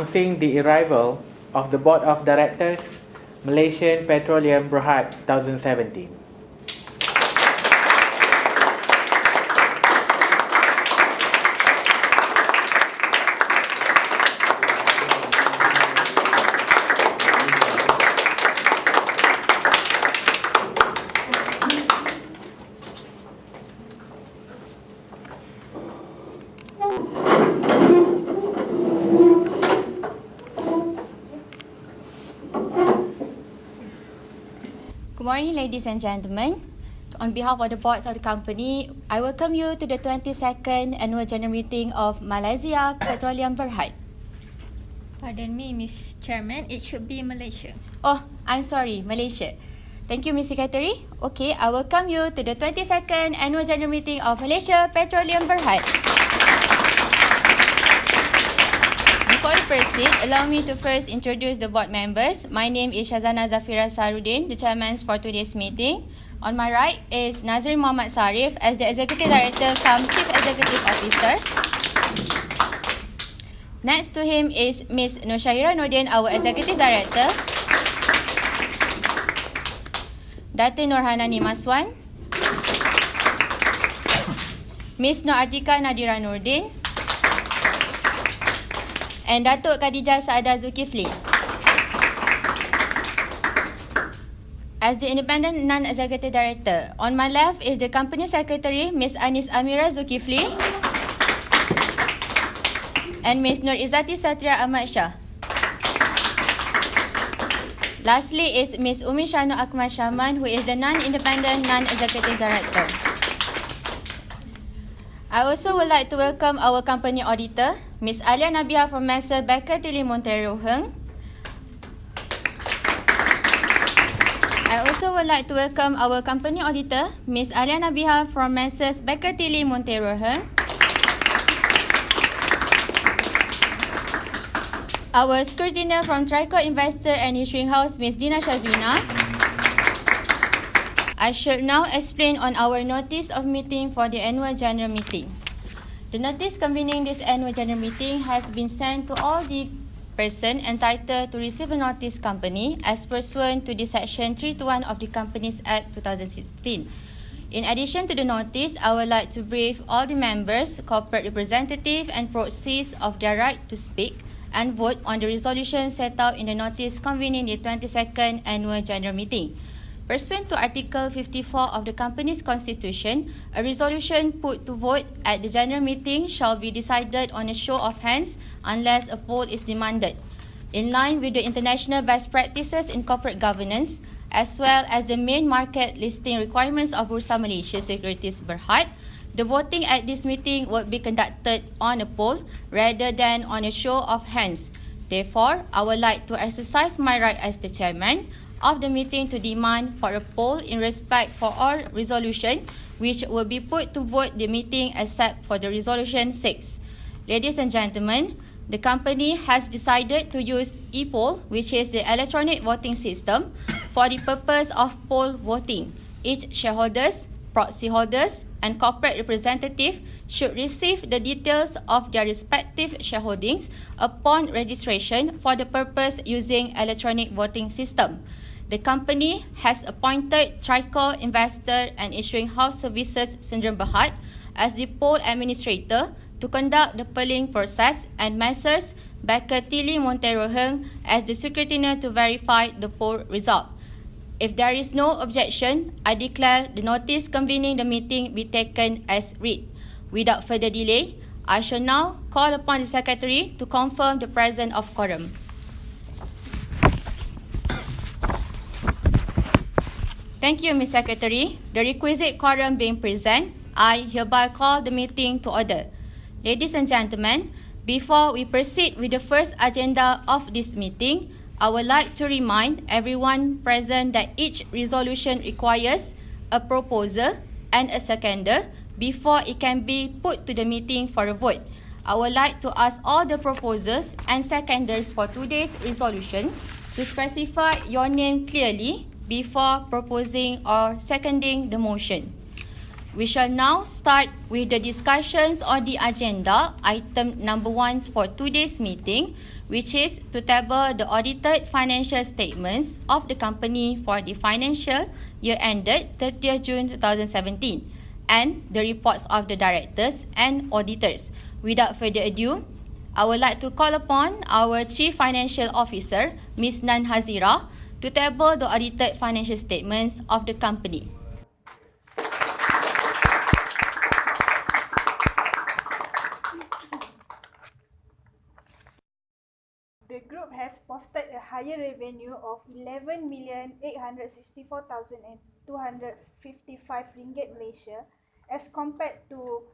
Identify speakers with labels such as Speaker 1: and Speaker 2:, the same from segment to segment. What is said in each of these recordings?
Speaker 1: announcing the arrival of the Board of Directors, Malaysian Petroleum Berhad 2017.
Speaker 2: Good morning, ladies and gentlemen. On behalf of the boards of the company, I welcome you to the 22nd Annual General Meeting of Malaysia Petroleum Berhad.
Speaker 3: Pardon me, Miss Chairman, it should be Malaysia.
Speaker 2: Oh, I'm sorry, Malaysia. Thank you, Ms. Secretary. Okay, I welcome you to the 22nd Annual General Meeting of Malaysia Petroleum Berhad. Before we proceed, allow me to first introduce the board members. My name is Shazana Zafira Sarudin, the chairman for today's meeting. On my right is Nazrin Muhammad Sarif as the Executive Director cum Chief Executive Officer. Next to him is Ms. Nushaira Nordin, our Executive Director. Datin Nurhanani Maswan. Ms. Nur Atika Nadira Nordin. And Datuk Khadijah Saadah Zulkifli. As the Independent Non-Executive Director, on my left is the Company Secretary, Ms. Anis Amira Zulkifli, and Ms. Nur Izzati Satria Ahmad Shah. Lastly is Ms. Umi Shanu Akmal Shahman, who is the Non-Independent Non-Executive Director. I also would like to welcome our company auditor, Ms. Alia Nabiha from Messrs. Baker Tilly Montero Heng. I also would like to welcome our company auditor, Ms. Alia Nabiha from Messrs. Baker Tilly Montero Heng. Our scrutineer from Tricor Investor and Issuing House, Ms. Dina Shazwina. I should now explain on our notice of meeting for the annual general meeting. The notice convening this annual general meeting has been sent to all the persons entitled to receive a notice company as pursuant to the Section 321 of the Companies Act 2016. In addition to the notice, I would like to brief all the members, corporate representatives and proxies of their right to speak and vote on the resolution set out in the notice convening the 22nd annual general meeting. Pursuant to Article 54 of the company's constitution, a resolution put to vote at the general meeting shall be decided on a show of hands unless a poll is demanded. In line with the international best practices in corporate governance, as well as the main market listing requirements of Bursa Malaysia Securities Berhad, the voting at this meeting will be conducted on a poll rather than on a show of hands. Therefore, I would like to exercise my right as the chairman of the meeting to demand for a poll in respect for all resolution which will be put to vote the meeting except for the resolution 6. Ladies and gentlemen, the company has decided to use e-poll, which is the electronic voting system, for the purpose of poll voting. Each shareholders, proxy holders and corporate representative should receive the details of their respective shareholdings upon registration for the purpose using electronic voting system. The company has appointed Tricor Investor and Issuing House Services Sdn Berhad as the poll administrator to conduct the polling process and Messrs. Baker Tilly Montero Heng as the scrutineer to verify the poll result. If there is no objection, I declare the notice convening the meeting be taken as read. Without further delay, I shall now call upon the Secretary to confirm the presence of quorum. Thank you, Ms. Secretary. The requisite quorum being present, I hereby call the meeting to order. Ladies and gentlemen, before we proceed with the first agenda of this meeting, I would like to remind everyone present that each resolution requires a proposer and a seconder before it can be put to the meeting for a vote. I would like to ask all the proposers and seconders for today's resolution to specify your name clearly before proposing or seconding the motion. We shall now start with the discussions on the agenda, item number 1 for today's meeting, which is to table the audited financial statements of the company for the financial year ended 30th June 2017 and the reports of the directors and auditors. Without further ado, I would like to call upon our Chief Financial Officer, Ms. Nan Hazira, to table the audited financial statements of the company.
Speaker 4: The group has posted a higher revenue of 11,864,255 ringgit Malaysia as compared to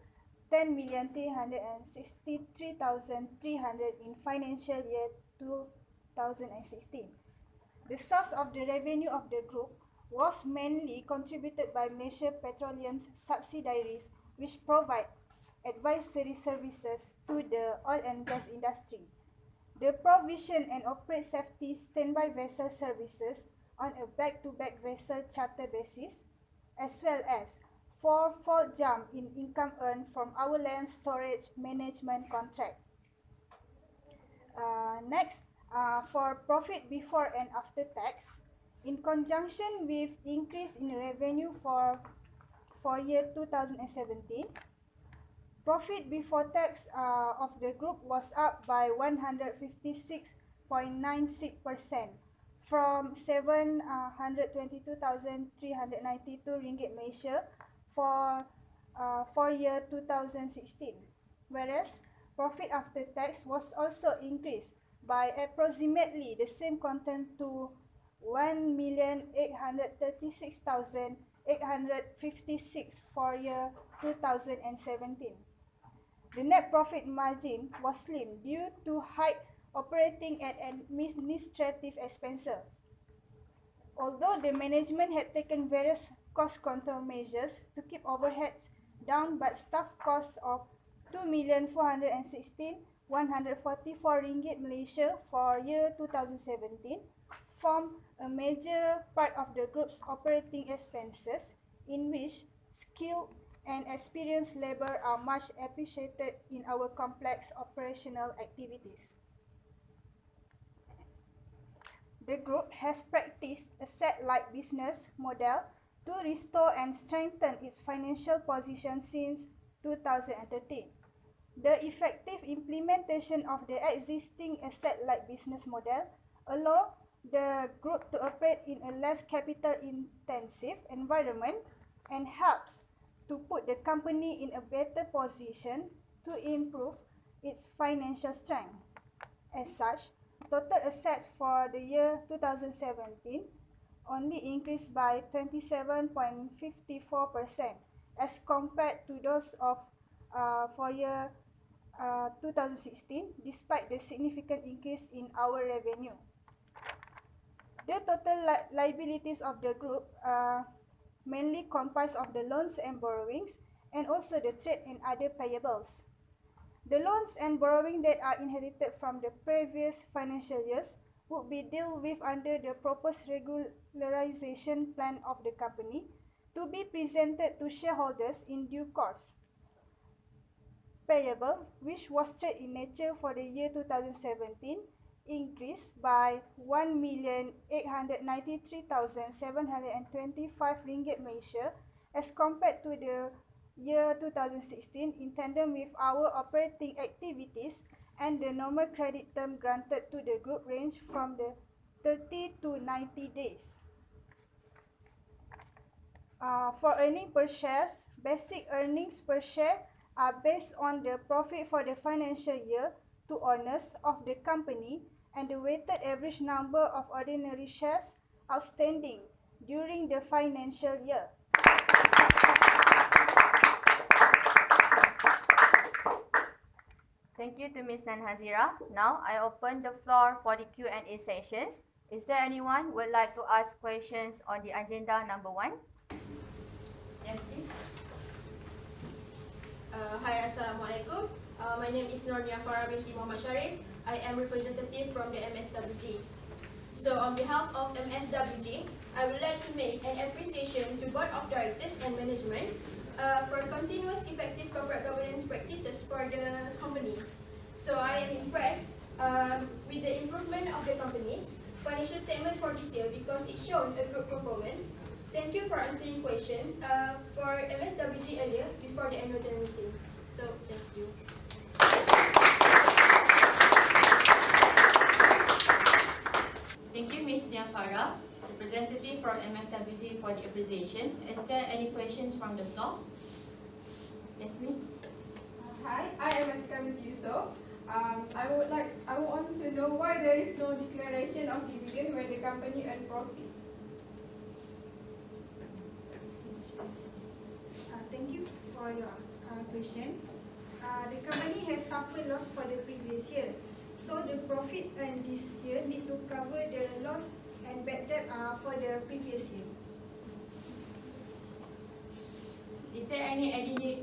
Speaker 4: 10,363,300 in financial year 2016. The source of the revenue of the group was mainly contributed by Malaysia Petroleum's subsidiaries, which provide advisory services to the oil and gas industry. The provision and operate safety standby vessel services on a back-to-back vessel charter basis, as well as fourfold jump in income earned from our land storage management contract. Next, for profit before and after tax, in conjunction with increase in revenue for year 2017, profit before tax of the group was up by 156.96% from 722,392 ringgit Malaysia for year 2016, whereas profit after tax was also increased by approximately the same content to 1,836,856 for year 2017. The net profit margin was slim due to high operating and administrative expenses. Although the management had taken various cost control measures to keep overheads down, but staff costs of 2,416,144 ringgit Malaysia for year 2017 form a major part of the group's operating expenses, in which skilled and experienced labor are much appreciated in our complex operational activities. The group has practiced asset-light business model to restore and strengthen its financial position since 2013. The effective implementation of the existing asset-light business model allows the group to operate in a less capital-intensive environment and helps to put the company in a better position to improve its financial strength. As such, total assets for the year 2017 only increased by 27.54% as compared to those of for year 2016, despite the significant increase in our revenue. The total liabilities of the group mainly comprise of the loans and borrowings and also the trade and other payables. The loans and borrowing that are inherited from the previous financial years would be dealt with under the proposed regularization plan of the company to be presented to shareholders in due course. Payables, which was trade in nature for the year 2017, increased by 1,893,725 ringgit Malaysia as compared to the year 2016 in tandem with our operating activities, and the normal credit term granted to the group range from the 30 to 90 days. For earnings per share, basic earnings per share are based on the profit for the financial year to owners of the company and the weighted average number of ordinary shares outstanding during the financial year.
Speaker 2: Thank you to Ms. Nan Hazira. Now I open the floor for the Q&A sessions. Is there anyone who would like to ask questions on the agenda number 1? Yes, please.
Speaker 5: Hi, Assalamualaikum. My name is Nornia Farah binti Muhammad Sharif. I am representative from the MSWG. So on behalf of MSWG, I would like to make an appreciation to Board of Directors and Management for continuous effective corporate governance practices for the company. So I am impressed with the improvement of the company's financial statement for this year because it's shown a good performance. Thank you for answering questions for MSWG earlier before the annual general meeting. So thank you.
Speaker 2: Thank you, Ms. Dianfara, representative from MSWG for the appreciation. Is there any questions from the floor? Yes, Miss.
Speaker 6: Hi, I am Atika Yusuf. I want to know why there is no declaration of dividend when the company earn profit.
Speaker 4: Thank you for your question. The company has suffered loss for the previous year. So the profit earned this year need to cover the loss and bad debt for the previous year.
Speaker 2: Is there any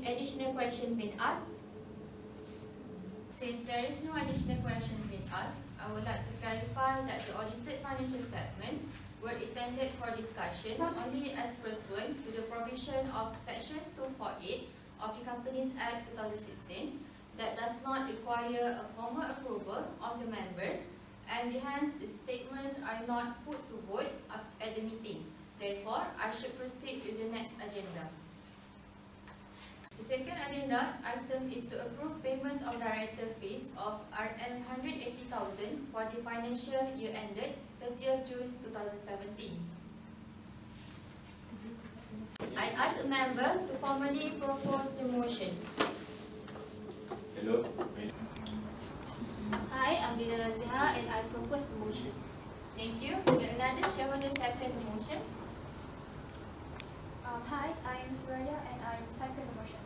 Speaker 2: additional question being asked? Since there is no additional question being asked, I would like to clarify that the audited financial statement were intended for discussions only as pursuant to the provision of Section 248 of the Companies Act 2016 that does not require a formal approval of the members, and hence the statements are not put to vote at the meeting. Therefore, I should proceed with the next agenda. The second agenda item is to approve payments of director fees of Rm 180,000 for the financial year ended 30th June 2017. I ask a member to formally propose the motion.
Speaker 7: Hello.
Speaker 3: Hi, I'm Bila Raziha and I propose the motion.
Speaker 2: Thank you. Will another shareholder second the motion?
Speaker 3: Hi, I am Surya and I second the motion.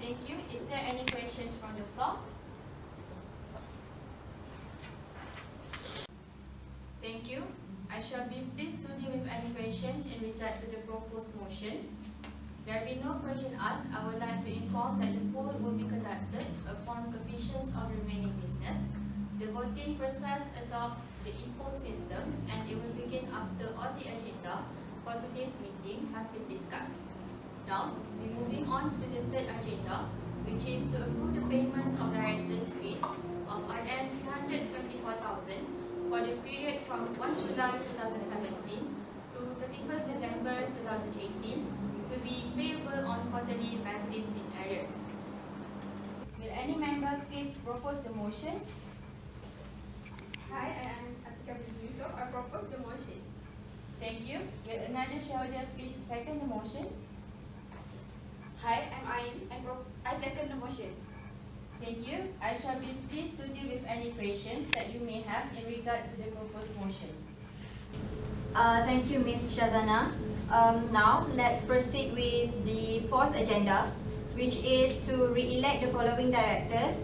Speaker 2: Thank you. Is there any questions from the floor? Thank you. I shall be pleased to deal with any questions in regard to the proposed motion. There be no question asked. I would like to inform that the poll will be conducted upon completion of the remaining business. The voting process adopts the e-poll system and it will begin after all the agenda for today's meeting have been discussed. Now, we're moving on to the third agenda, which is to approve the payments of directors' fees of Rm 324,000 for the period from 1 July 2017 to 31st December 2018 to be payable on quarterly basis in arrears. Will any member please propose the motion?
Speaker 6: Hi, I am Atika Yusuf. I propose the motion.
Speaker 2: Thank you. Will another shareholder please second the motion?
Speaker 3: Hi, I'm Ain. I second the motion.
Speaker 2: Thank you. I shall be pleased to deal with any questions that you may have in regards to the proposed motion.
Speaker 8: Thank you, Ms. Shazana. Now, let's proceed with the fourth agenda, which is to re-elect the following directors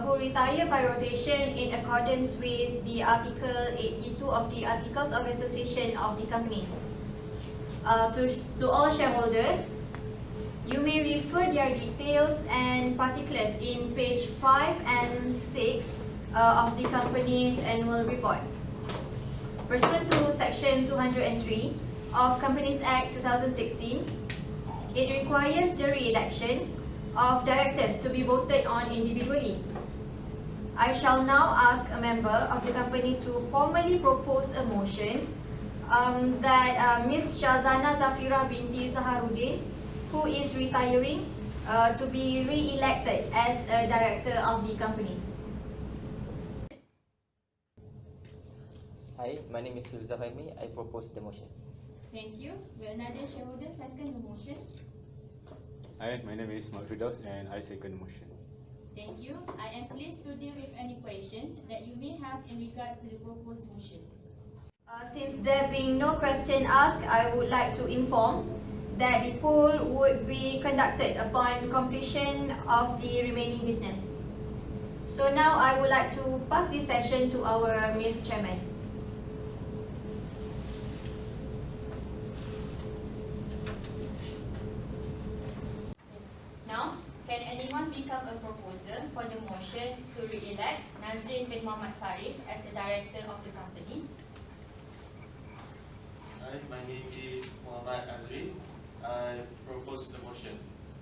Speaker 8: who retire by rotation in accordance with the Article 82 of the Articles of Association of the company. To all shareholders, you may refer their details and particulars in page 5 and 6 of the company's annual report. Pursuant to Section 203 of Companies Act 2016, it requires the re-election of directors to be voted on individually. I shall now ask a member of the company to formally propose a motion that Ms. Shazana Zafira binti Saharuddin, who is retiring, to be re-elected as a director of the company.
Speaker 9: Hi, my name is Hilza Khaimi. I propose the motion.
Speaker 2: Thank you. Will another shareholder second the motion?
Speaker 7: Hi, my name is Malfidos and I second the motion.
Speaker 2: Thank you. I am pleased to deal with any questions that you may have in regards to the proposed motion.
Speaker 8: Since there being no question asked, I would like to inform that the poll would be conducted upon completion of the remaining business. So now I would like to pass this session to our Ms. Chairman.
Speaker 2: Now, can anyone become a proposer for the motion to re-elect Nazrin bin Muhammad Sarif as the director of the company?
Speaker 10: Hi, my name is Muhammad Azrin. I propose the motion.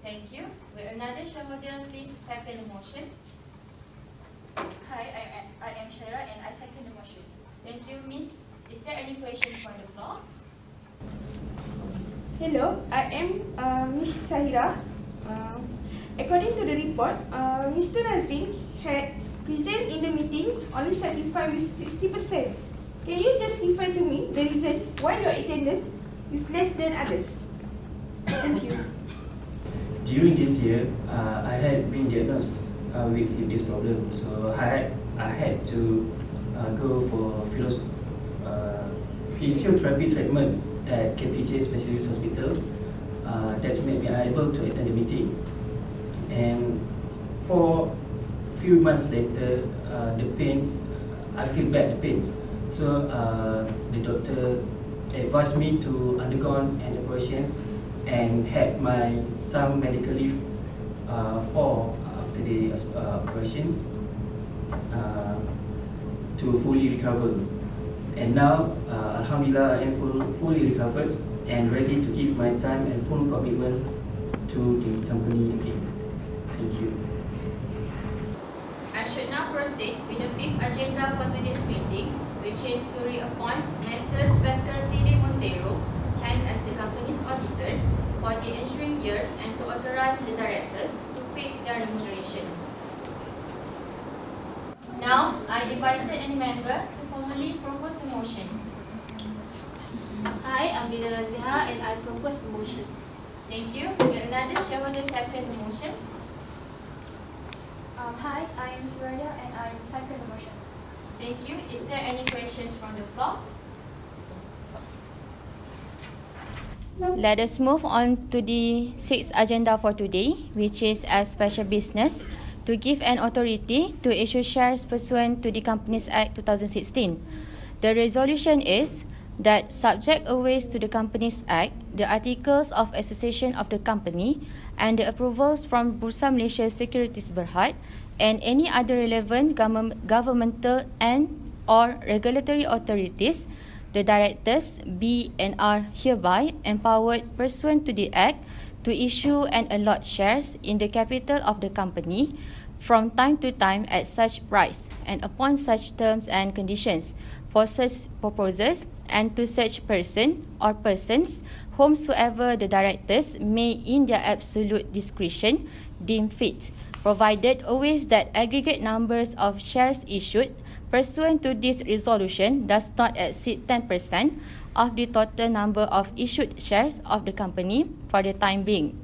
Speaker 2: Thank you. Will another shareholder please second the motion?
Speaker 3: Hi, I am Shaira and I second the motion.
Speaker 2: Thank you, Miss. Is there any questions from the floor?
Speaker 6: Hello, I am Ms. Sahira. According to the report, Mr. Nazrin had present in the meeting only satisfied with 60%. Can you justify to me the reason why your attendance is less than others? Thank you.
Speaker 10: During this year, I had been diagnosed with this problem, so I had to go for physiotherapy treatments at KPJ Specialist Hospital. That's made me unable to attend the meeting. And for few months later, the pains, I feel bad the pains. So the doctor advised me to undergo an operations and had some medical leave for after the operations to fully recover. And now, Alhamdulillah, I am fully recovered and ready to give my time and full commitment to the company again. Thank you.
Speaker 2: I should now proceed with the fifth agenda for today's meeting, which is to reappoint Messrs. Becker T.D. Montero and as the company's auditors for the ensuing year and to authorize the directors to fix their remuneration. Now, I invited any member to formally propose the motion.
Speaker 3: Hi, I'm Bina Raziha and I propose the motion.
Speaker 2: Thank you. Will another shareholder second the motion?
Speaker 3: Hi, I am Surya and I second the motion.
Speaker 2: Thank you. Is there any questions from the floor? Let us move on to the sixth agenda for today, which is a special business to give an authority to issue shares pursuant to the Companies Act 2016. The resolution is that subject always to the Companies Act, the articles of association of the company and the approvals from Bursa Malaysia Securities Berhad and any other relevant governmental and or regulatory authorities, the directors be and are hereby empowered pursuant to the Act to issue and allot shares in the capital of the company from time to time at such price and upon such terms and conditions for such purposes and to such person or persons whomsoever the directors may in their absolute discretion deem fit, provided always that aggregate numbers of shares issued pursuant to this resolution does not exceed 10% of the total number of issued shares of the company for the time being,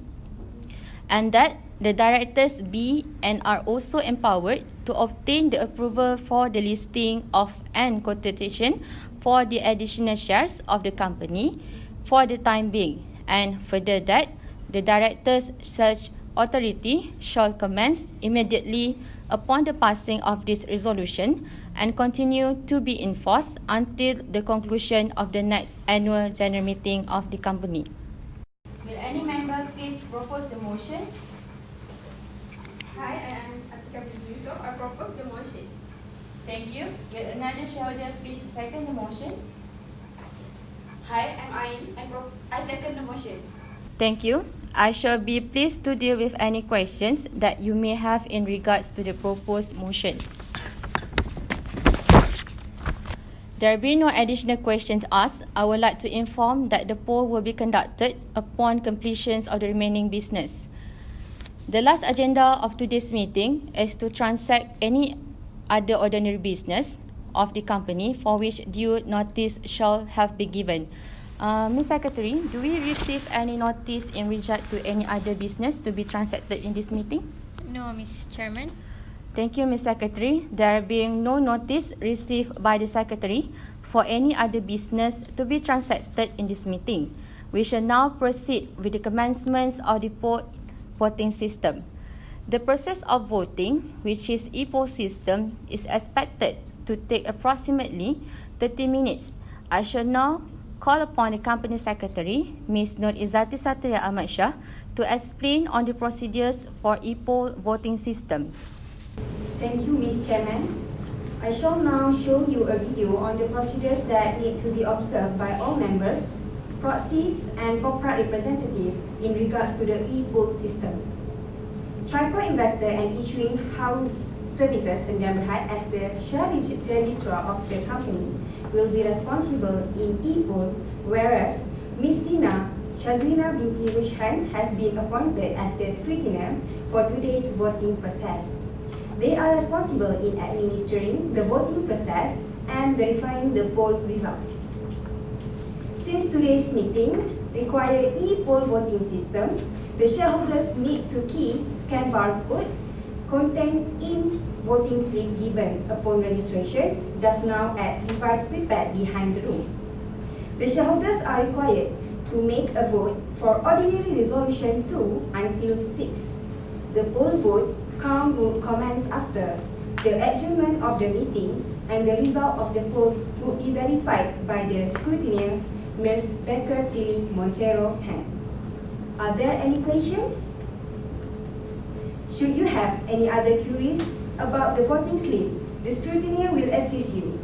Speaker 2: and that the directors be and are also empowered to obtain the approval for the listing of and quotation for the additional shares of the company for the time being, and further that the directors such authority shall commence immediately upon the passing of this resolution and continue to be enforced until the conclusion of the next annual general meeting of the company. Will any member please propose the motion?
Speaker 6: Hi, I am Atika binti Yusof. I propose the motion.
Speaker 2: Thank you. Will another shareholder please second the motion?
Speaker 3: Hi, I'm Ain. I second the motion.
Speaker 2: Thank you. I shall be pleased to deal with any questions that you may have in regards to the proposed motion. There being no additional questions asked, I would like to inform that the poll will be conducted upon completion of the remaining business. The last agenda of today's meeting is to transact any other ordinary business of the company for which due notice shall have been given. Ms. Secretary, do we receive any notice in regard to any other business to be transacted in this meeting?
Speaker 11: No, Ms. Chairman.
Speaker 2: Thank you, Ms. Secretary. There being no notice received by the Secretary for any other business to be transacted in this meeting, we shall now proceed with the commencement of the voting system. The process of voting, which is e-poll system, is expected to take approximately 30 minutes. I shall now call upon the Company Secretary, Ms. Nur Izzati Satria Ahmad Shah, to explain on the procedures for e-poll voting system.
Speaker 8: Thank you, Ms. Chairman. I shall now show you a video on the procedures that need to be observed by all members
Speaker 11: proxies and corporate representatives in regards to the e-poll system. Tripod Investor and Issuing House Services Sdn Bhd as the share registrar of the company will be responsible in e-poll, whereas Ms. Gina Shazwina binti Rushan has been appointed as the scrutineer for today's voting process. They are responsible in administering the voting process and verifying the poll result. Since today's meeting requires e-poll voting system, the shareholders need to key scan barcode contained in voting slip given upon registration just now at device prepared behind the room. The shareholders are required to make a vote for ordinary resolution 2 until 6. The poll vote count will commence after the adjournment of the meeting, and the result of the poll will be verified by the scrutineer, Ms. Becca Tilly Montero Hen. Are there any questions? Should you have any other queries about the voting slip, the scrutineer will assist you.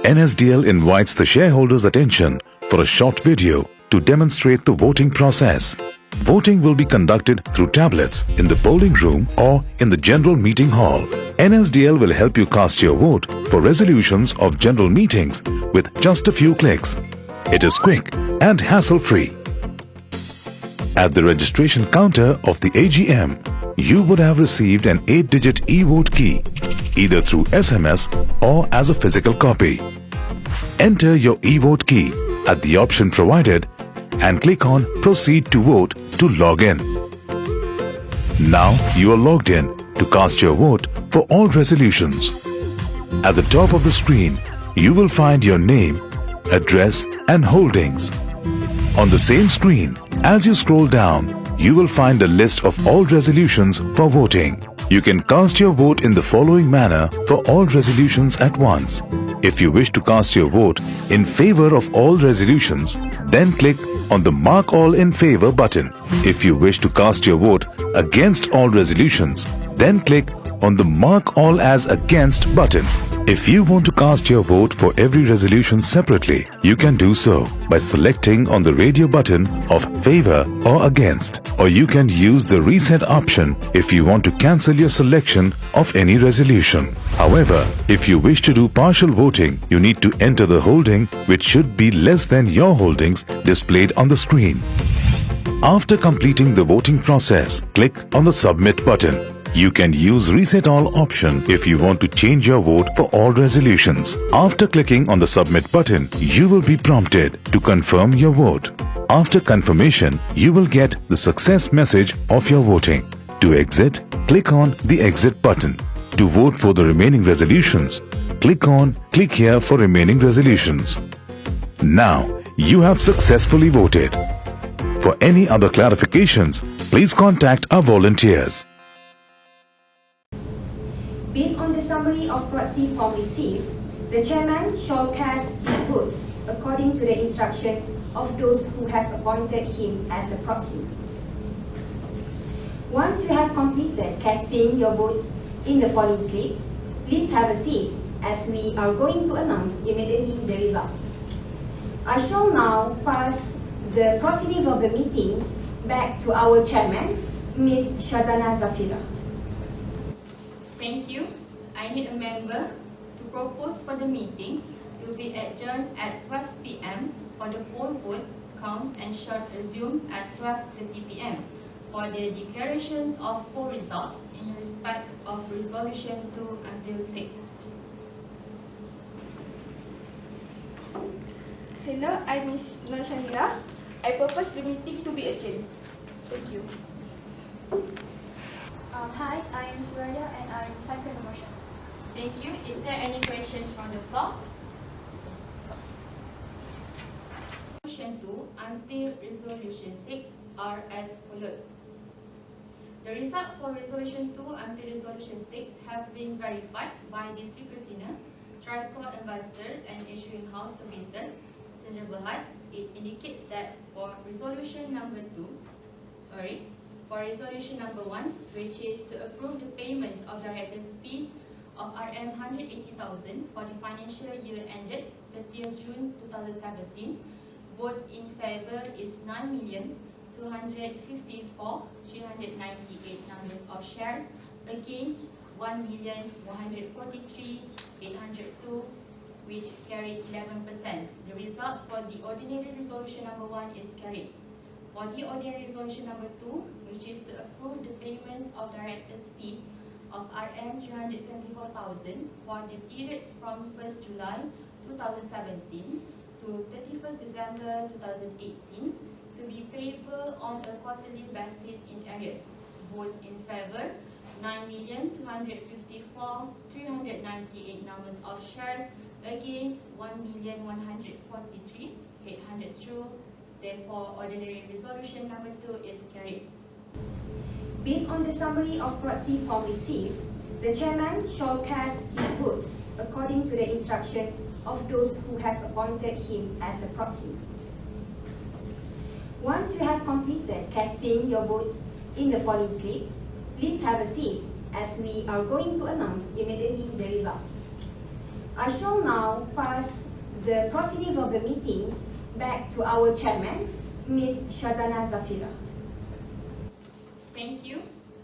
Speaker 12: NSDL invites the shareholders' attention for a short video to demonstrate the voting process. Voting will be conducted through tablets in the polling room or in the general meeting hall. NSDL will help you cast your vote for resolutions of general meetings with just a few clicks. It is quick and hassle-free. At the registration counter of the AGM, you would have received an 8-digit e-vote key, either through SMS or as a physical copy. Enter your e-vote key at the option provided and click on Proceed to Vote to log in. Now you are logged in to cast your vote for all resolutions. At the top of the screen, you will find your name, address and holdings. On the same screen, as you scroll down, you will find a list of all resolutions for voting. You can cast your vote in the following manner for all resolutions at once. If you wish to cast your vote in favor of all resolutions, then click on the Mark All in Favor button. If you wish to cast your vote against all resolutions, then click on the Mark All as Against button. If you want to cast your vote for every resolution separately, you can do so by selecting on the radio button of Favor or Against, or you can use the Reset option if you want to cancel your selection of any resolution. However, if you wish to do partial voting, you need to enter the holding which should be less than your holdings displayed on the screen. After completing the voting process, click on the Submit button. You can use Reset All option if you want to change your vote for all resolutions. After clicking on the Submit button, you will be prompted to confirm your vote. After confirmation, you will get the success message of your voting. To exit, click on the Exit button. To vote for the remaining resolutions, click on Click here for remaining resolutions. Now, you have successfully voted. For any other clarifications, please contact our volunteers.
Speaker 11: Based on the summary of proxy form received, the chairman shall cast his votes according to the instructions of those who have appointed him as a proxy. Once you have completed casting your votes in the polling slip, please have a seat as we are going to announce immediately the result. I shall now pass the proceedings of the meeting back to our chairman, Ms. Shazana Zafira.
Speaker 2: Thank you. I need a member to propose for the meeting to be adjourned at 12 p.m. for the poll vote count and shall resume at 12:30 p.m. for the declaration of poll results in respect of resolution 2 until 6.
Speaker 6: Hello, I'm Ms. Nur Shamira. I propose the meeting to be adjourned. Thank you.
Speaker 3: Hi, I am Surya and I second the motion.
Speaker 2: Thank you. Is there any questions from the floor? Resolution 2 until resolution 6 are as follows. The results for resolution 2 until resolution 6 have been verified by the Secretariat, Tripod Investor and Issuing House Services, Sendiri Berhad, it indicates that for resolution number 1, which is to approve the payment of director's fee of RM 180,000 for the financial year ended 30th June 2017, votes in favour is 9,254,398 numbers of shares, against 1,143,802, which carried 11%. The result for the ordinary resolution number 1 is carried. For the ordinary resolution number 2, which is to approve the payment of director's fee of RM 324,000 for the periods from 1st July 2017 to 31st December 2018 to be payable on a quarterly basis in arrears. Votes in favour 9,254,398 numbers of shares, against 1,143,802. Therefore, ordinary resolution number 2 is carried.
Speaker 11: Based on the summary of proxy form received, the chairman shall cast his votes according to the instructions of those who have appointed him as a proxy. Once you have completed casting your votes in the polling slip, please have a seat as we are going to announce immediately the result. I shall now pass the proceedings of the meeting back to our chairman, Ms. Shazana Zafira.
Speaker 2: Thank you.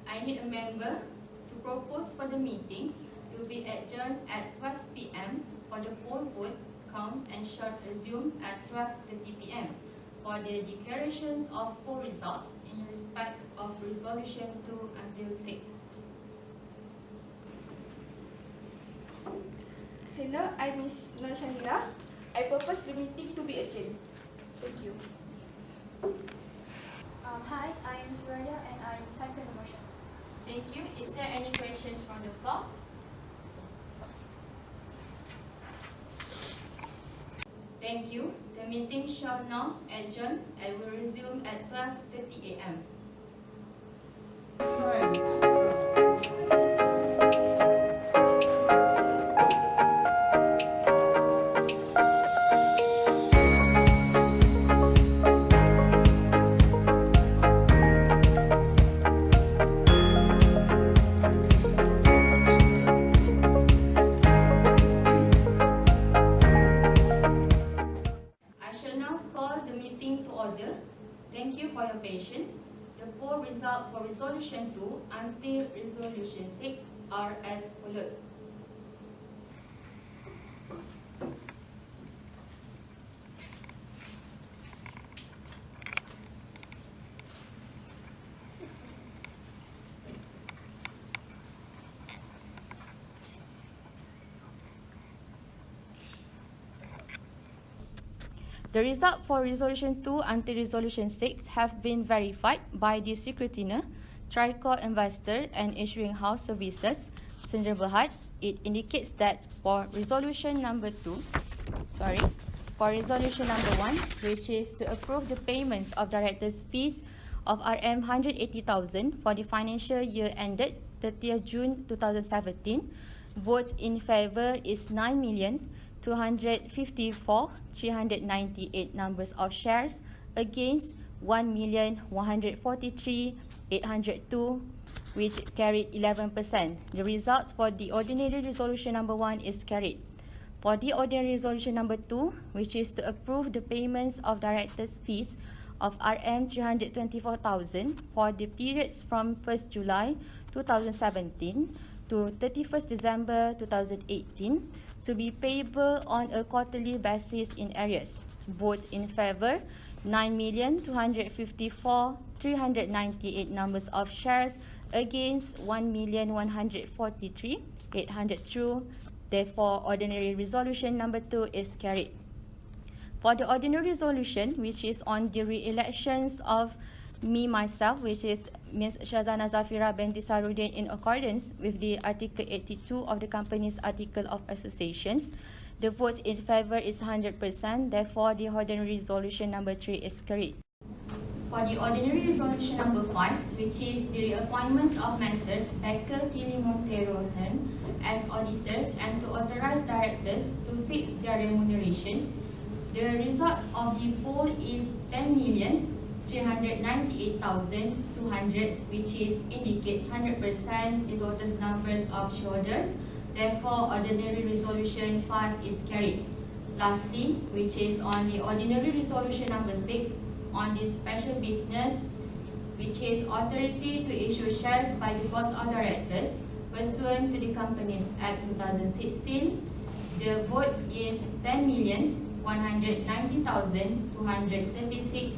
Speaker 2: I need a member to propose for the meeting to be adjourned at 12 p.m. for the poll vote count and shall resume at 12:30 p.m. for the declaration of poll results in respect of resolution 2 until 6.
Speaker 6: Hello, I'm Ms. Nur Shanira. I propose the meeting to be adjourned. Thank you.
Speaker 3: Hi, I am Surya and I second the motion.
Speaker 2: Thank you. Is there any questions from the floor? Thank you. The meeting shall now adjourn and will resume at 12:30 a.m. Thank you for your patience. The poll result for resolution 2 until resolution 6 are as follows. The result for Resolution 2 until Resolution 6 have been verified by the Secretariat, Tricor Investor and Issuing House Services, Sendiri Berhad. It indicates that for Resolution number 1, which is to approve the payments of directors' fees of RM 180,000 for the financial year ended 30th June 2017, votes in favour is 9,254,398 numbers of shares, against 1,143,802, which carried 11%. The results for the ordinary resolution number 1 is carried. For the ordinary resolution number 2, which is to approve the payments of directors' fees of RM 324,000 for the periods from 1st July 2017 to 31st December 2018, to be payable on a quarterly basis in arrears. Votes in favour 9,254,398 numbers of shares, against 1,143,802. Therefore, ordinary resolution number 2 is carried. For the ordinary resolution, which is on the re-elections of myself, which is Ms. Shazana Zafira binti Sarudin, in accordance with the Article 82 of the Company's Article of Associations, the vote in favour is 100%. Therefore, the ordinary resolution number 3 is carried. For the ordinary resolution number 5, which is the reappointment of Messrs. Becker, Tilly, Montero, as auditors and to authorize directors to fix their remuneration, The result of the poll is 10,398,200, which is indicates 100% the total numbers of shareholders. Therefore, ordinary resolution 5 is carried. Lastly, which is on the ordinary resolution number 6 on the special business, which is authority to issue shares by the board of directors pursuant to the Companies Act 2016. The vote is 10,190,236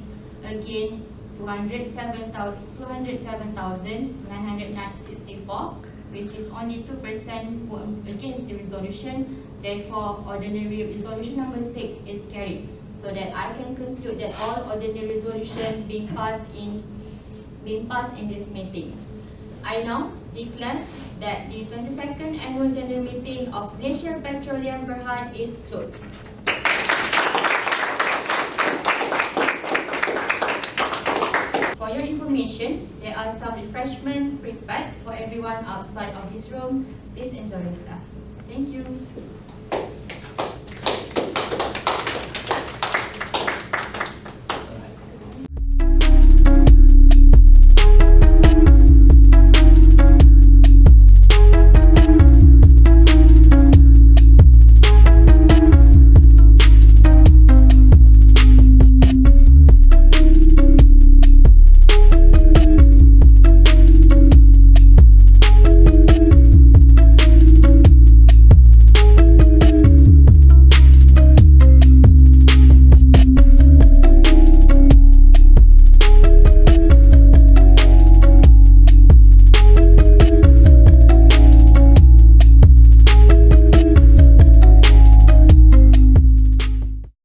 Speaker 2: against 207,964, which is only 2% against the resolution. Therefore, ordinary resolution number 6 is carried. So that I can conclude that all ordinary resolutions being passed in this meeting. I now declare that the 22nd Annual General Meeting of Malaysia Petroleum Berhad is closed. For your information, there are some refreshments prepared for everyone outside of this room. Please enjoy yourself. Thank you.